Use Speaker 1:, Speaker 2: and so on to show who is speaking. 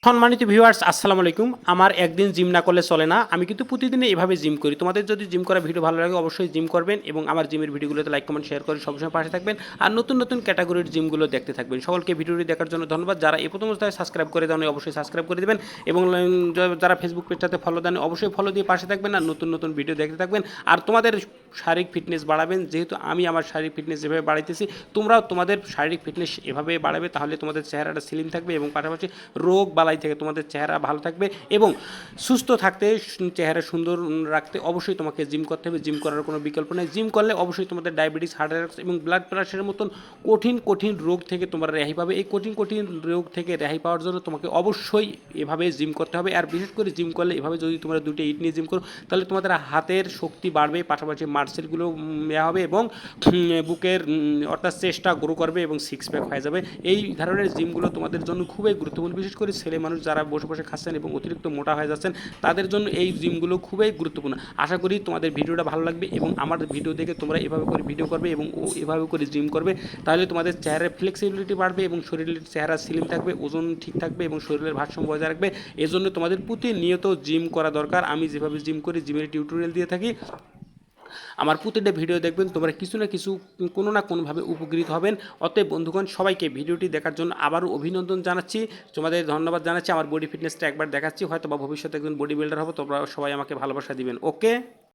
Speaker 1: সম্মানিত ভিউয়ার্স আসসালামু আলাইকুম। আমার একদিন জিম না করলে চলে না। আমি কিন্তু প্রতিদিনই এভাবে জিম করি। তোমাদের যদি জিম করা ভিডিও ভালো লাগে অবশ্যই জিম করবেন এবং আমার জিমের ভিডিওগুলোতে লাইক, কমেন্ট, শেয়ার করে সবসময় পাশে থাকবেন। আর নতুন নতুন ক্যাটাগরির জিমগুলো দেখতে থাকবেন। সকলকে ভিডিওটি দেখার জন্য ধন্যবাদ। যারা এই প্রথম অবস্থায় সাবস্ক্রাইব করে দেন অবশ্যই সাবস্ক্রাইব করে দেবেন এবং যারা ফেসবুক পেজটাতে ফলো দেন অবশ্যই ফলো দিয়ে পাশে থাকবেন আর নতুন নতুন ভিডিও দেখতে থাকবেন। আর তোমাদের শারীরিক ফিটনেস বাড়াবেন। যেহেতু আমি আমার শারীরিক ফিটনেস যেভাবে বাড়াইতেছি তোমরাও তোমাদের শারীরিক ফিটনেস এভাবে বাড়াবে, তাহলে তোমাদের চেহারাটা স্লিম থাকবে এবং পাশাপাশি রোগ বালাই থেকে তোমাদের চেহারা ভালো থাকবে এবং সুস্থ থাকতে চেহারা সুন্দর রাখতে অবশ্যই তোমাকে জিম করতে হবে। জিম করার কোনো বিকল্প নেই। জিম করলে অবশ্যই তোমাদের ডায়াবেটিস, হার্ট অ্যাটাক এবং ব্লাড প্রেশারের মতন কঠিন কঠিন রোগ থেকে তোমরা রেহাই পাবে। এই কঠিন কঠিন রোগ থেকে রেহাই পাওয়ার জন্য তোমাকে অবশ্যই এভাবে জিম করতে হবে। আর বিশেষ করে জিম করলে এভাবে যদি তোমরা দুটো ইট নিয়ে জিম করো তাহলে তোমাদের হাতের শক্তি বাড়বে, পাশাপাশি মাসেলগুলো ইয়ে হবে এবং বুকের অর্থাৎ চেস্টটা গ্রো করবে এবং সিক্স প্যাক হয়ে যাবে। এই ধরনের জিমগুলো তোমাদের জন্য খুবই গুরুত্বপূর্ণ। বিশেষ করে ছেলে মানুষ যারা বসে বসে খাচ্ছেন এবং অতিরিক্ত মোটা হয়ে যাচ্ছেন তাদের জন্য এই জিমগুলো খুবই গুরুত্বপূর্ণ। আশা করি তোমাদের ভিডিওটা ভালো লাগবে এবং আমার ভিডিও দেখে তোমরা এভাবে করে ভিডিও করবে এবং এভাবে করে জিম করবে, তাহলে তোমাদের চেহারার ফ্লেক্সিবিলিটি বাড়বে এবং শরীরের চেহারা স্লিম থাকবে, ওজন ঠিক থাকবে এবং শরীরের ভারসাম্য বজায় রাখবে। এজন্য তোমাদের প্রতিনিয়ত জিম করা দরকার। আমি যেভাবে জিম করি জিমের টিউটোরিয়াল দিয়ে থাকি। আমার প্রতিটা ভিডিও দেখবেন, তোমরা কিছু না কিছু কোনো না কোনোভাবে উপকৃত হবেন। অতএব বন্ধুগণ, সবাইকে ভিডিওটি দেখার জন্য আবারও অভিনন্দন জানাচ্ছি, তোমাদের ধন্যবাদ জানাচ্ছি। আমার বডি ফিটনেসটা একবার দেখাচ্ছি, হয়তো বা ভবিষ্যতে একজন বডি বিল্ডার হবো, তোমরা সবাই আমাকে ভালোবাসা দিবেন। ওকে।